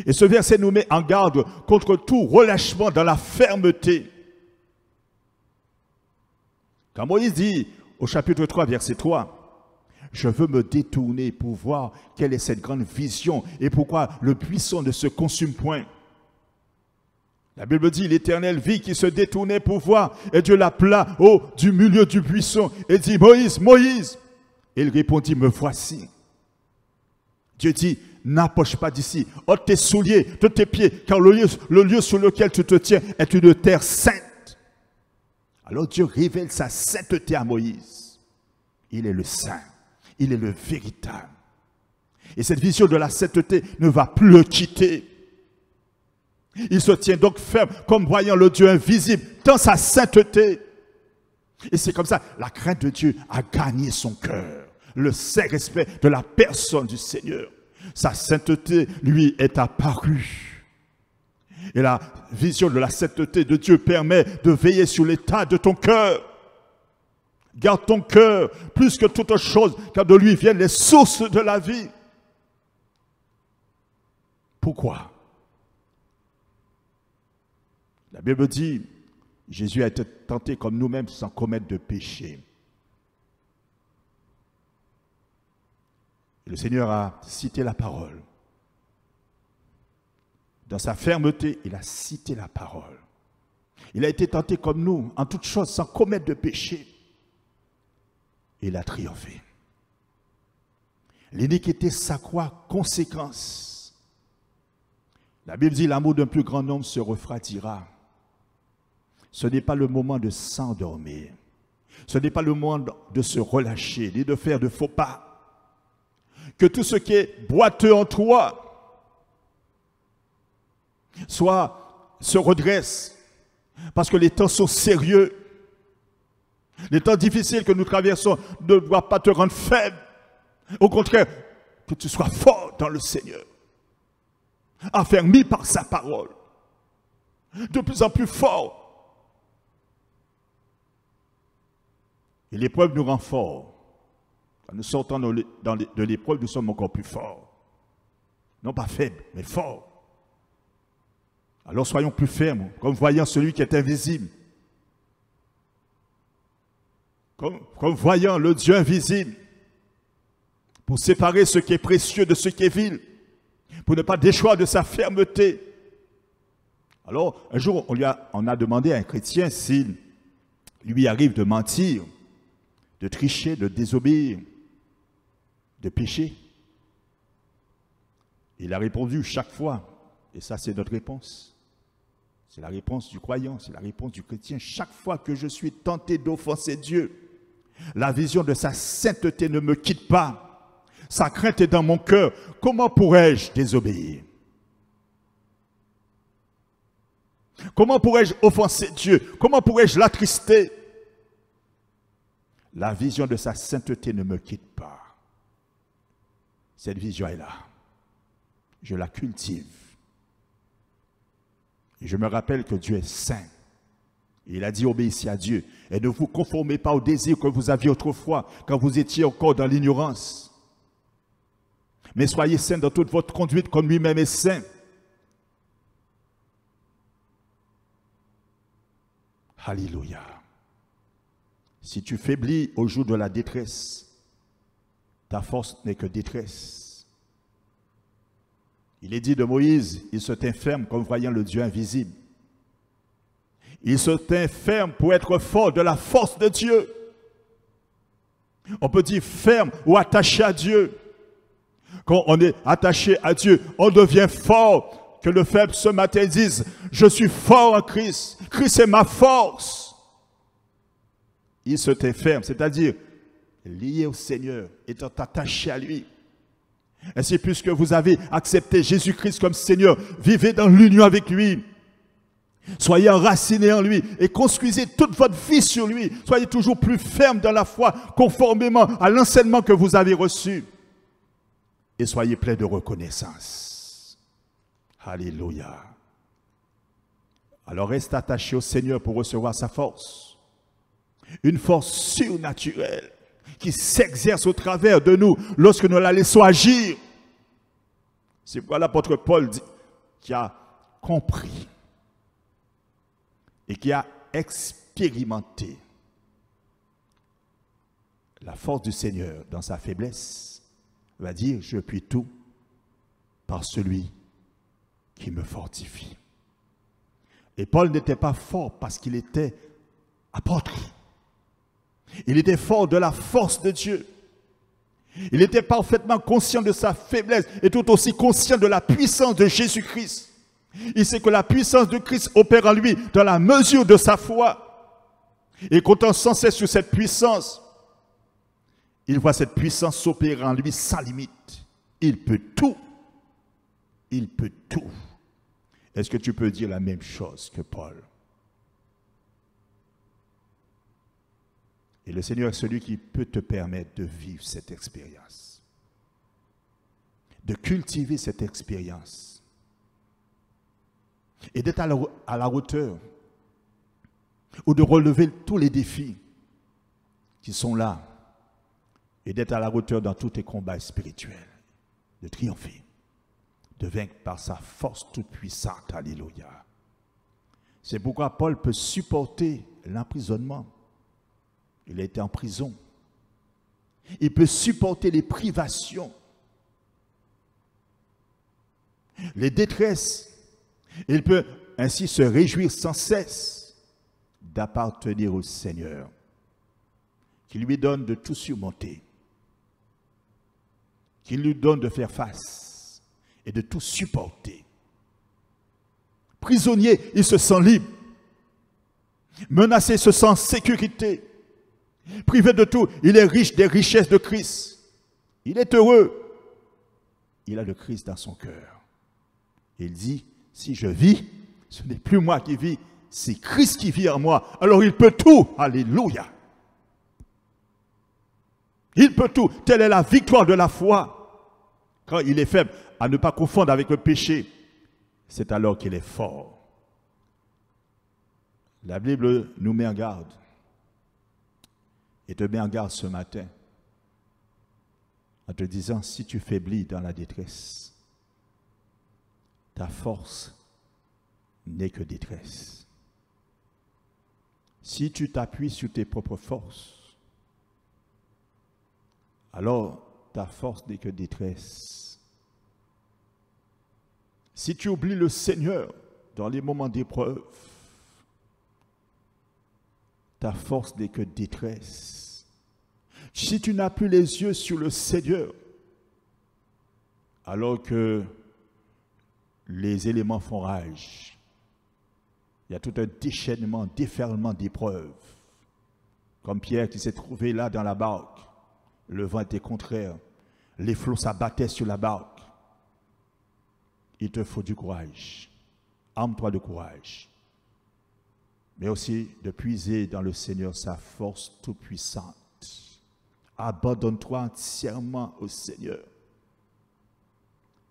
Et ce verset nous met en garde contre tout relâchement dans la fermeté. Quand Moïse dit au chapitre 3, verset 3, « Je veux me détourner pour voir quelle est cette grande vision et pourquoi le buisson ne se consume point. » La Bible dit, l'Éternel vit qui se détournait pour voir, et Dieu l'appela du milieu du buisson et dit, « Moïse, Moïse !» Et il répondit, « Me voici. » Dieu dit, « N'approche pas d'ici, ôte tes souliers de tes pieds, car le lieu sur lequel tu te tiens est une terre sainte. » Alors Dieu révèle sa sainteté à Moïse. Il est le saint, il est le véritable. Et cette vision de la sainteté ne va plus le quitter. Il se tient donc ferme comme voyant le Dieu invisible dans sa sainteté. Et c'est comme ça, la crainte de Dieu a gagné son cœur. Le saint respect de la personne du Seigneur. Sa sainteté lui est apparue. Et la vision de la sainteté de Dieu permet de veiller sur l'état de ton cœur. Garde ton cœur plus que toute chose, car de lui viennent les sources de la vie. Pourquoi? La Bible dit, Jésus a été tenté comme nous-mêmes sans commettre de péché. Et le Seigneur a cité la parole. Dans sa fermeté, il a cité la parole. Il a été tenté comme nous, en toutes choses, sans commettre de péché. Il a triomphé. L'iniquité s'accroît, conséquence. La Bible dit, l'amour d'un plus grand nombre se refroidira. Ce n'est pas le moment de s'endormir. Ce n'est pas le moment de se relâcher, ni de faire de faux pas. Que tout ce qui est boiteux en toi se redresse. Parce que les temps sont sérieux. Les temps difficiles que nous traversons ne doivent pas te rendre faible. Au contraire, que tu sois fort dans le Seigneur. Affermi par sa parole. De plus en plus fort. Et l'épreuve nous rend forts. Quand nous sortons de l'épreuve, nous sommes encore plus forts. Non pas faibles, mais forts. Alors soyons plus fermes, comme voyant celui qui est invisible. Comme voyant le Dieu invisible. Pour séparer ce qui est précieux de ce qui est vil. Pour ne pas déchoir de sa fermeté. Alors, un jour, on a demandé à un chrétien s'il lui arrive de mentir, de tricher, de désobéir, de pécher. Il a répondu chaque fois, et ça c'est notre réponse. C'est la réponse du croyant, c'est la réponse du chrétien. Chaque fois que je suis tenté d'offenser Dieu, la vision de sa sainteté ne me quitte pas. Sa crainte est dans mon cœur. Comment pourrais-je désobéir? Comment pourrais-je offenser Dieu? Comment pourrais-je l'attrister? La vision de sa sainteté ne me quitte pas. Cette vision est là. Je la cultive. Et je me rappelle que Dieu est saint. Il a dit, obéissez à Dieu. Et ne vous conformez pas au désir que vous aviez autrefois, quand vous étiez encore dans l'ignorance. Mais soyez saints dans toute votre conduite, comme lui-même est saint. Alléluia. Si tu faiblis au jour de la détresse, ta force n'est que détresse. Il est dit de Moïse, il se tint ferme comme voyant le Dieu invisible. Il se tint ferme pour être fort de la force de Dieu. On peut dire ferme ou attaché à Dieu. Quand on est attaché à Dieu, on devient fort. Que le faible ce matin dise, je suis fort en Christ. Christ est ma force. Il se tint ferme, c'est-à-dire lié au Seigneur, étant attaché à lui. Ainsi, puisque vous avez accepté Jésus-Christ comme Seigneur, vivez dans l'union avec lui. Soyez enracinés en lui et construisez toute votre vie sur lui. Soyez toujours plus ferme dans la foi, conformément à l'enseignement que vous avez reçu. Et soyez pleins de reconnaissance. Alléluia. Alors reste attaché au Seigneur pour recevoir sa force. Une force surnaturelle qui s'exerce au travers de nous lorsque nous la laissons agir. C'est pourquoi l'apôtre Paul qui a compris et qui a expérimenté la force du Seigneur dans sa faiblesse, va dire, je puis tout par celui qui me fortifie. Et Paul n'était pas fort parce qu'il était apôtre. Il était fort de la force de Dieu. Il était parfaitement conscient de sa faiblesse et tout aussi conscient de la puissance de Jésus-Christ. Il sait que la puissance de Christ opère en lui dans la mesure de sa foi. Et comptant sans cesse sur cette puissance, il voit cette puissance s'opérer en lui sans limite. Il peut tout. Il peut tout. Est-ce que tu peux dire la même chose que Paul? Et le Seigneur est celui qui peut te permettre de vivre cette expérience, de cultiver cette expérience et d'être à la hauteur ou de relever tous les défis qui sont là et d'être à la hauteur dans tous tes combats spirituels, de triompher, de vaincre par sa force toute puissante. Alléluia. C'est pourquoi Paul peut supporter l'emprisonnement. Il a été en prison. Il peut supporter les privations, les détresses. Il peut ainsi se réjouir sans cesse d'appartenir au Seigneur, qui lui donne de tout surmonter, qui lui donne de faire face et de tout supporter. Prisonnier, il se sent libre. Menacé, il se sent en sécurité. Privé de tout, il est riche des richesses de Christ. Il est heureux. Il a le Christ dans son cœur. Il dit, si je vis, ce n'est plus moi qui vis, c'est Christ qui vit en moi. Alors il peut tout. Alléluia. Il peut tout. Telle est la victoire de la foi. Quand il est faible, à ne pas confondre avec le péché, c'est alors qu'il est fort. La Bible nous met en garde. Et te met en garde ce matin en te disant, si tu faiblis dans la détresse, ta force n'est que détresse. Si tu t'appuies sur tes propres forces, alors ta force n'est que détresse. Si tu oublies le Seigneur dans les moments d'épreuve, ta force n'est que détresse. Si tu n'as plus les yeux sur le Seigneur, alors que les éléments font rage, il y a tout un déchaînement, déferlement d'épreuves. Comme Pierre qui s'est trouvé là dans la barque, le vent était contraire, les flots s'abattaient sur la barque. Il te faut du courage. Arme-toi de courage. Mais aussi de puiser dans le Seigneur sa force toute puissante. Abandonne-toi entièrement au Seigneur.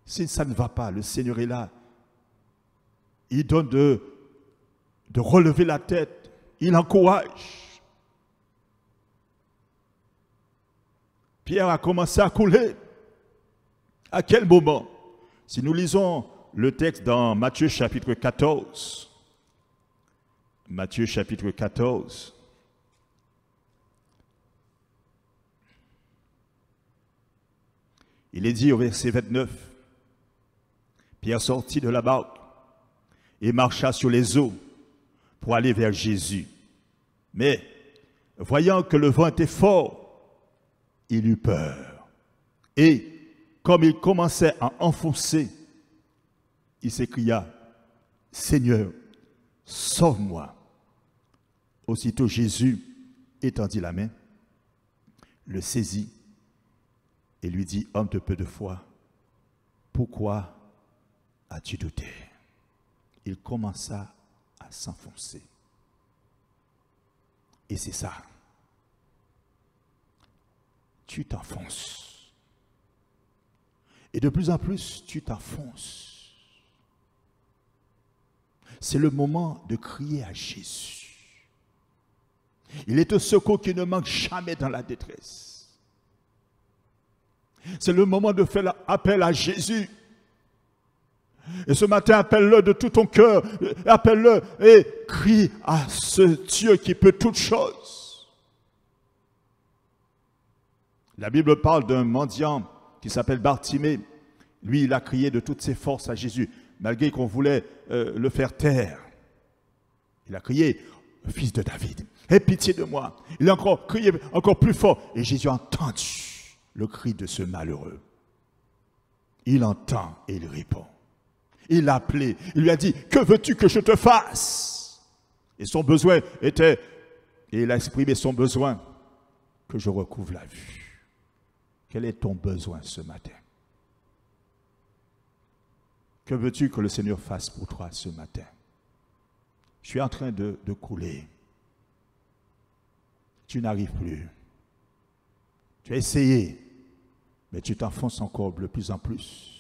Si ça ne va pas, le Seigneur est là. Il donne de relever la tête. Il encourage. Pierre a commencé à couler. À quel moment? Si nous lisons le texte dans Matthieu chapitre 14, Matthieu chapitre 14. Il est dit au verset 29, Pierre sortit de la barque et marcha sur les eaux pour aller vers Jésus. Mais, voyant que le vent était fort, il eut peur. Et, comme il commençait à enfoncer, il s'écria, « Seigneur, sauve-moi. » Aussitôt Jésus étendit la main, le saisit et lui dit, « Homme de peu de foi, pourquoi as-tu douté ?» Il commença à s'enfoncer. Et c'est ça. Tu t'enfonces. Et de plus en plus, tu t'enfonces. C'est le moment de crier à Jésus. Il est un secours qui ne manque jamais dans la détresse. C'est le moment de faire appel à Jésus. Et ce matin, appelle-le de tout ton cœur. Appelle-le et crie à ce Dieu qui peut toutes choses. La Bible parle d'un mendiant qui s'appelle Bartimée. Lui, il a crié de toutes ses forces à Jésus, malgré qu'on voulait le faire taire. Il a crié, fils de David, aie pitié de moi. Il a encore crié encore plus fort. Et Jésus a entendu le cri de ce malheureux. Il entend et il répond. Il l'a appelé, il lui a dit, que veux-tu que je te fasse? Et son besoin était, et il a exprimé son besoin, que je recouvre la vue. Quel est ton besoin ce matin? Que veux-tu que le Seigneur fasse pour toi ce matin? Je suis en train de couler. Tu n'arrives plus. Tu as essayé, mais tu t'enfonces encore de plus en plus.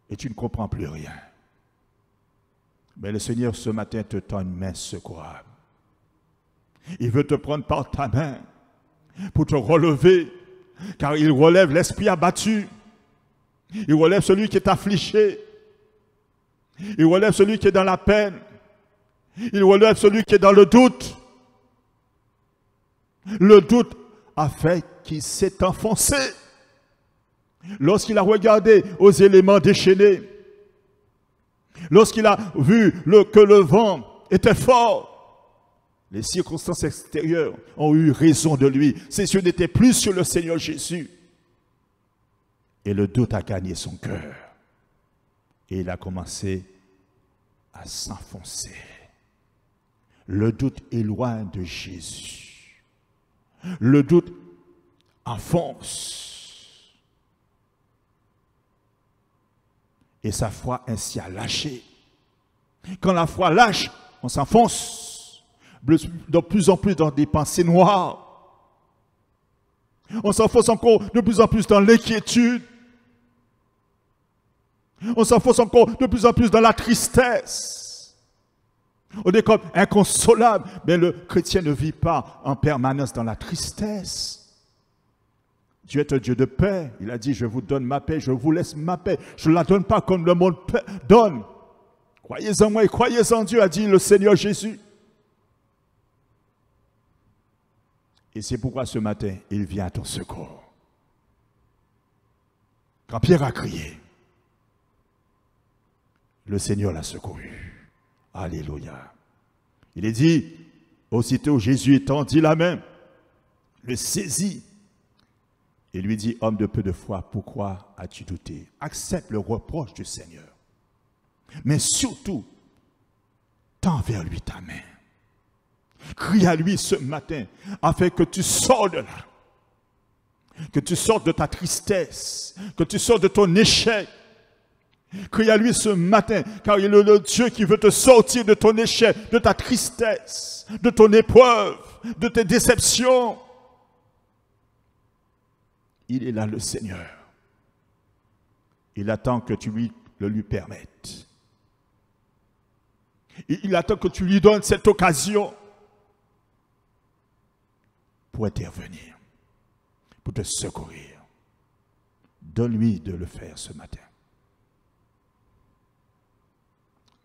Et tu ne comprends plus rien. Mais le Seigneur ce matin te tend une main secourable. Il veut te prendre par ta main pour te relever, car il relève l'esprit abattu. Il relève celui qui est affligé. Il relève celui qui est dans la peine. Il relève celui qui est dans le doute. Le doute a fait qu'il s'est enfoncé. Lorsqu'il a regardé aux éléments déchaînés, lorsqu'il a vu que le vent était fort, les circonstances extérieures ont eu raison de lui. Ses yeux n'étaient plus sur le Seigneur Jésus. Et le doute a gagné son cœur. Et il a commencé à s'enfoncer. Le doute éloigne de Jésus. Le doute enfonce. Et sa foi ainsi a lâché. Quand la foi lâche, on s'enfonce de plus en plus dans des pensées noires. On s'enfonce encore de plus en plus dans l'inquiétude. On s'enfonce encore de plus en plus dans la tristesse. On est comme inconsolable. Mais le chrétien ne vit pas en permanence dans la tristesse. Dieu est un Dieu de paix. Il a dit, je vous donne ma paix, je vous laisse ma paix. Je ne la donne pas comme le monde donne. Croyez en moi et croyez en Dieu, a dit le Seigneur Jésus. Et c'est pourquoi ce matin, il vient à ton secours. Quand Pierre a crié, le Seigneur l'a secouru. Alléluia. Il est dit, aussitôt Jésus étendit la main, le saisit, et lui dit, homme de peu de foi, pourquoi as-tu douté? Accepte le reproche du Seigneur. Mais surtout, tends vers lui ta main. Crie à lui ce matin, afin que tu sors de là. Que tu sortes de ta tristesse. Que tu sortes de ton échec. Crie à lui ce matin, car il est le Dieu qui veut te sortir de ton échec, de ta tristesse, de ton épreuve, de tes déceptions. Il est là, le Seigneur. Il attend que tu le lui permettes. Il attend que tu lui donnes cette occasion pour intervenir, pour te secourir. Donne-lui de le faire ce matin.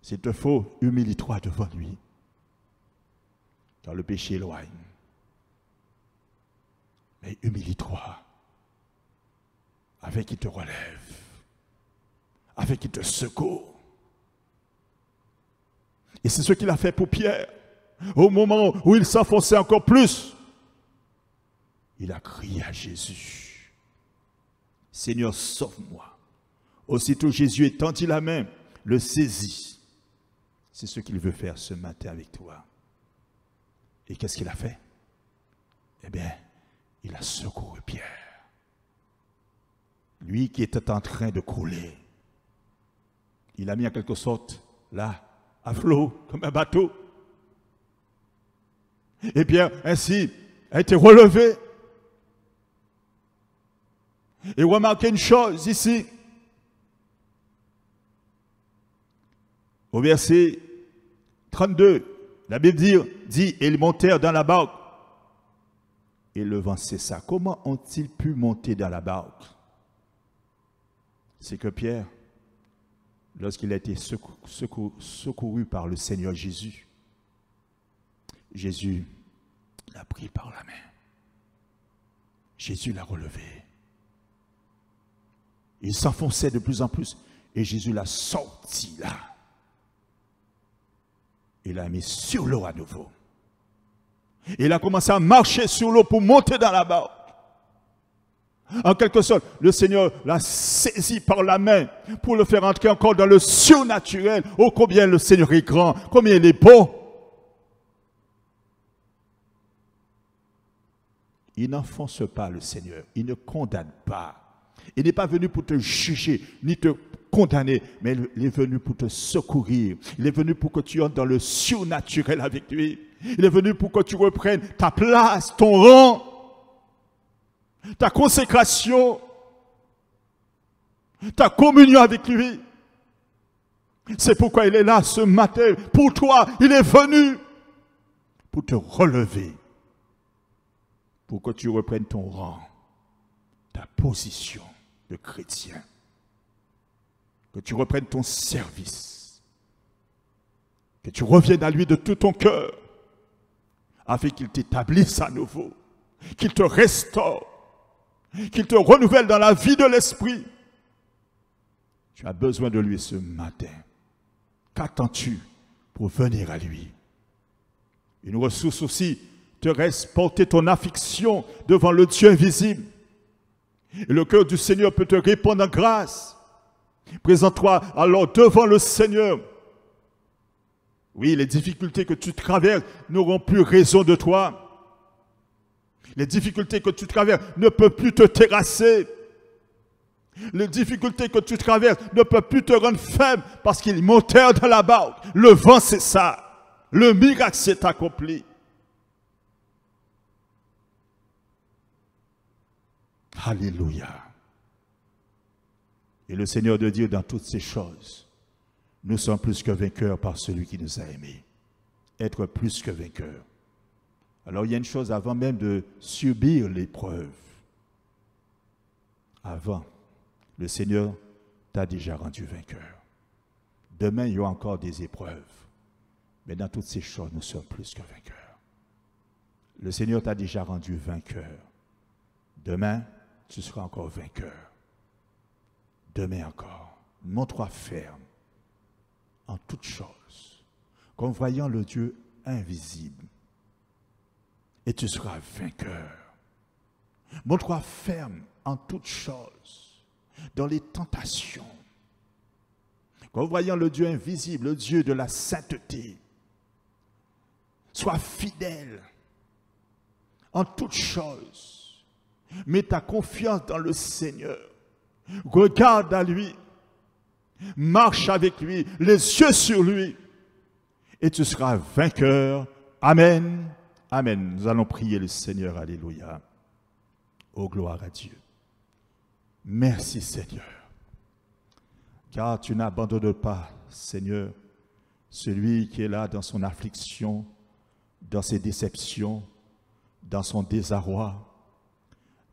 S'il te faut, humilie-toi devant lui, car le péché éloigne. Mais humilie-toi, afin qu'il te relève, afin qu'il te secoue. Et c'est ce qu'il a fait pour Pierre. Au moment où il s'enfonçait encore plus, il a crié à Jésus. Seigneur, sauve-moi. Aussitôt Jésus étendit la main, le saisit. C'est ce qu'il veut faire ce matin avec toi. Et qu'est-ce qu'il a fait? Eh bien, il a secouru Pierre. Lui qui était en train de couler. Il a mis en quelque sorte là, à flot, comme un bateau. Et bien, ainsi, a été relevé. Et remarquez une chose ici. Au verset 32, la Bible dit, et ils montèrent dans la barque. Et le vent cessa. Comment ont-ils pu monter dans la barque? C'est que Pierre lorsqu'il a été secouru par le Seigneur Jésus, Jésus l'a pris par la main. Jésus l'a relevé. Il s'enfonçait de plus en plus et Jésus l'a sorti là. Il l'a mis sur l'eau à nouveau. Il a commencé à marcher sur l'eau pour monter dans la barque. En quelque sorte, le Seigneur l'a saisi par la main pour le faire entrer encore dans le surnaturel. Oh, combien le Seigneur est grand, combien il est beau. Il n'enfonce pas le Seigneur, il ne condamne pas. Il n'est pas venu pour te juger, ni te condamner, mais il est venu pour te secourir. Il est venu pour que tu entres dans le surnaturel avec lui. Il est venu pour que tu reprennes ta place, ton rang, ta consécration, ta communion avec lui. C'est pourquoi il est là ce matin. Pour toi, il est venu pour te relever, pour que tu reprennes ton rang, ta position de chrétien, que tu reprennes ton service, que tu reviennes à lui de tout ton cœur, afin qu'il t'établisse à nouveau, qu'il te restaure, qu'il te renouvelle dans la vie de l'esprit. Tu as besoin de lui ce matin. Qu'attends-tu pour venir à lui? Une ressource aussi te reste, porter ton affliction devant le Dieu invisible. Et le cœur du Seigneur peut te répondre en grâce. Présente-toi alors devant le Seigneur. Oui, les difficultés que tu traverses n'auront plus raison de toi. Les difficultés que tu traverses ne peuvent plus te terrasser. Les difficultés que tu traverses ne peuvent plus te rendre faible parce qu'ils montèrent dans la barque. Le vent, c'est ça. Le miracle s'est accompli. Alléluia. Et le Seigneur de dire dans toutes ces choses, nous sommes plus que vainqueurs par celui qui nous a aimés. Être plus que vainqueurs. Alors il y a une chose avant même de subir l'épreuve. Avant, le Seigneur t'a déjà rendu vainqueur. Demain, il y aura encore des épreuves. Mais dans toutes ces choses, nous sommes plus que vainqueurs. Le Seigneur t'a déjà rendu vainqueur. Demain, tu seras encore vainqueur. Demain encore, montre-toi ferme en toutes choses, comme voyant le Dieu invisible. Et tu seras vainqueur. Montre-toi ferme en toutes choses, dans les tentations. Comme voyant le Dieu invisible, le Dieu de la sainteté. Sois fidèle en toutes choses. Mets ta confiance dans le Seigneur. Regarde à lui. Marche avec lui, les yeux sur lui. Et tu seras vainqueur. Amen. Amen. Nous allons prier le Seigneur. Alléluia. Oh, gloire à Dieu. Merci Seigneur. Car tu n'abandonnes pas, Seigneur, celui qui est là dans son affliction, dans ses déceptions, dans son désarroi.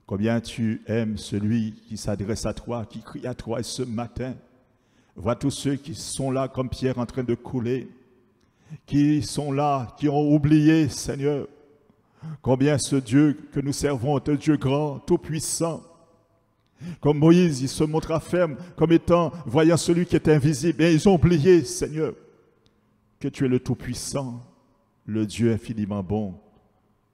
Combien tu aimes celui qui s'adresse à toi, qui crie à toi ce matin. Vois tous ceux qui sont là comme Pierre en train de couler, qui sont là, qui ont oublié, Seigneur, combien ce Dieu que nous servons est un Dieu grand, tout-puissant. Comme Moïse, il se montra ferme comme étant, voyant celui qui est invisible. Et ils ont oublié, Seigneur, que tu es le tout-puissant, le Dieu infiniment bon.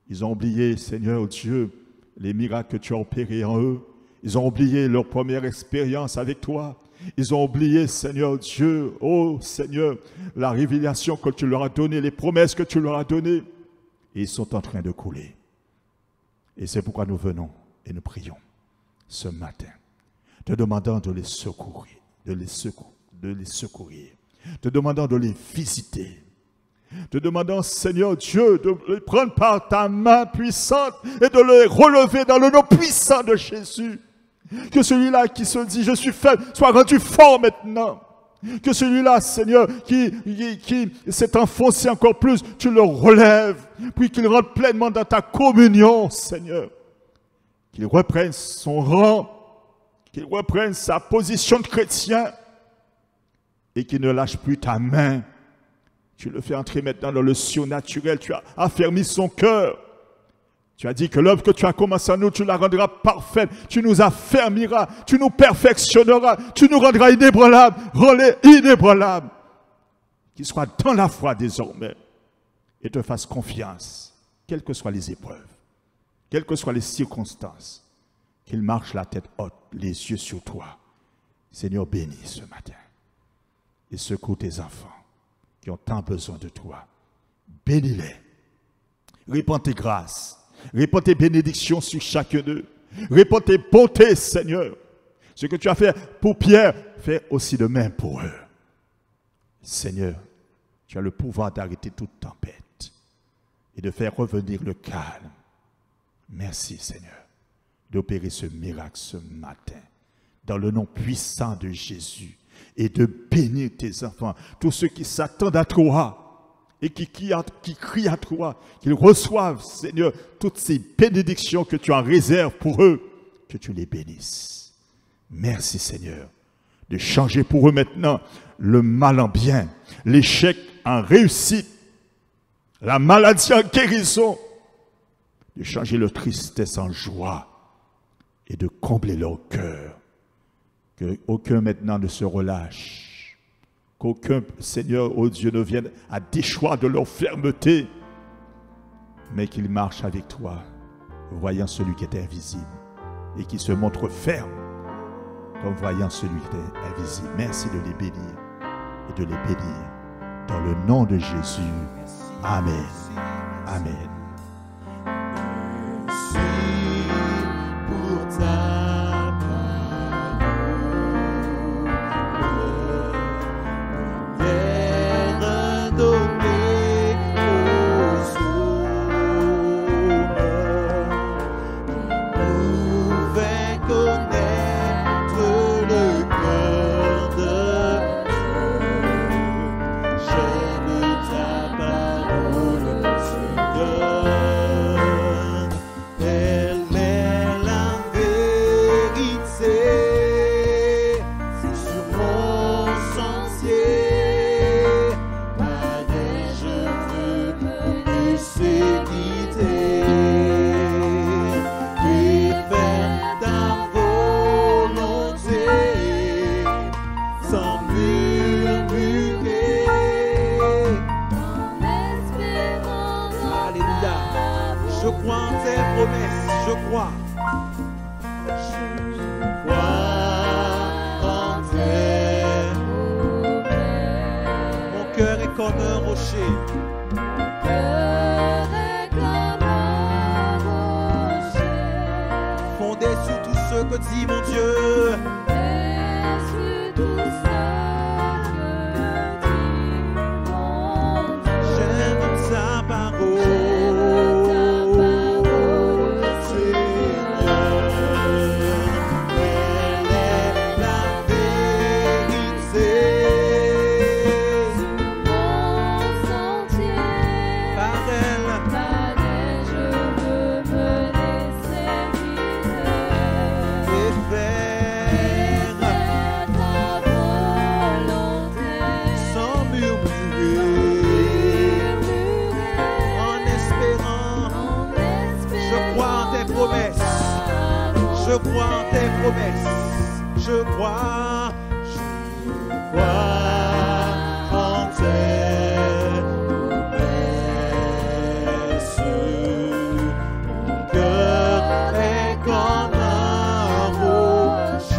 Ils ont oublié, Seigneur Dieu, les miracles que tu as opérés en eux. Ils ont oublié leur première expérience avec toi. Ils ont oublié, Seigneur Dieu, oh Seigneur, la révélation que tu leur as donnée, les promesses que tu leur as données. Et ils sont en train de couler. Et c'est pourquoi nous venons et nous prions ce matin, te demandant de les secourir, de les secourir, te demandant de les visiter, te demandant, Seigneur Dieu, de les prendre par ta main puissante et de les relever dans le nom puissant de Jésus. Que celui-là qui se dit, je suis faible, soit rendu fort maintenant. Que celui-là, Seigneur, qui s'est enfoncé encore plus, tu le relèves, puis qu'il rentre pleinement dans ta communion, Seigneur. Qu'il reprenne son rang, qu'il reprenne sa position de chrétien, et qui ne lâche plus ta main. Tu le fais entrer maintenant dans le surnaturel. Tu as affermi son cœur. Tu as dit que l'œuvre que tu as commencé en nous, tu la rendras parfaite. Tu nous affermiras, tu nous perfectionneras, tu nous rendras inébranlables, relais inébranlables. Qu'il soit dans la foi désormais et te fasse confiance, quelles que soient les épreuves, quelles que soient les circonstances, qu'il marche la tête haute, les yeux sur toi. Seigneur, bénis ce matin et secoue tes enfants qui ont tant besoin de toi. Bénis-les. Répands tes grâces. Répands tes bénédictions sur chacun d'eux. Répands tes bontés, Seigneur. Ce que tu as fait pour Pierre, fais aussi de même pour eux. Seigneur, tu as le pouvoir d'arrêter toute tempête et de faire revenir le calme. Merci, Seigneur, d'opérer ce miracle ce matin, dans le nom puissant de Jésus, et de bénir tes enfants, tous ceux qui s'attendent à toi, et qui crient à toi, qu'ils reçoivent, Seigneur, toutes ces bénédictions que tu en réserves pour eux, que tu les bénisses. Merci, Seigneur, de changer pour eux maintenant le mal en bien, l'échec en réussite, la maladie en guérison, de changer leur tristesse en joie et de combler leur cœur. Qu'aucun maintenant ne se relâche. Qu'aucun, Seigneur, oh Dieu, ne vienne à déchoir de leur fermeté, mais qu'ils marchent avec toi, voyant celui qui est invisible et qui se montre ferme, comme voyant celui qui est invisible. Merci de les bénir et de les bénir. Dans le nom de Jésus. Amen. Amen. Merci pour ta comme un rocher. Fondé sur tout ce que dit mon Dieu. J'aime ta parole, Seigneur. Elle est la vérité. Je crois en tes promesses. Je crois en tes promesses. Mon cœur est comme un rocher, fondé sur tout ce que dit mon Dieu.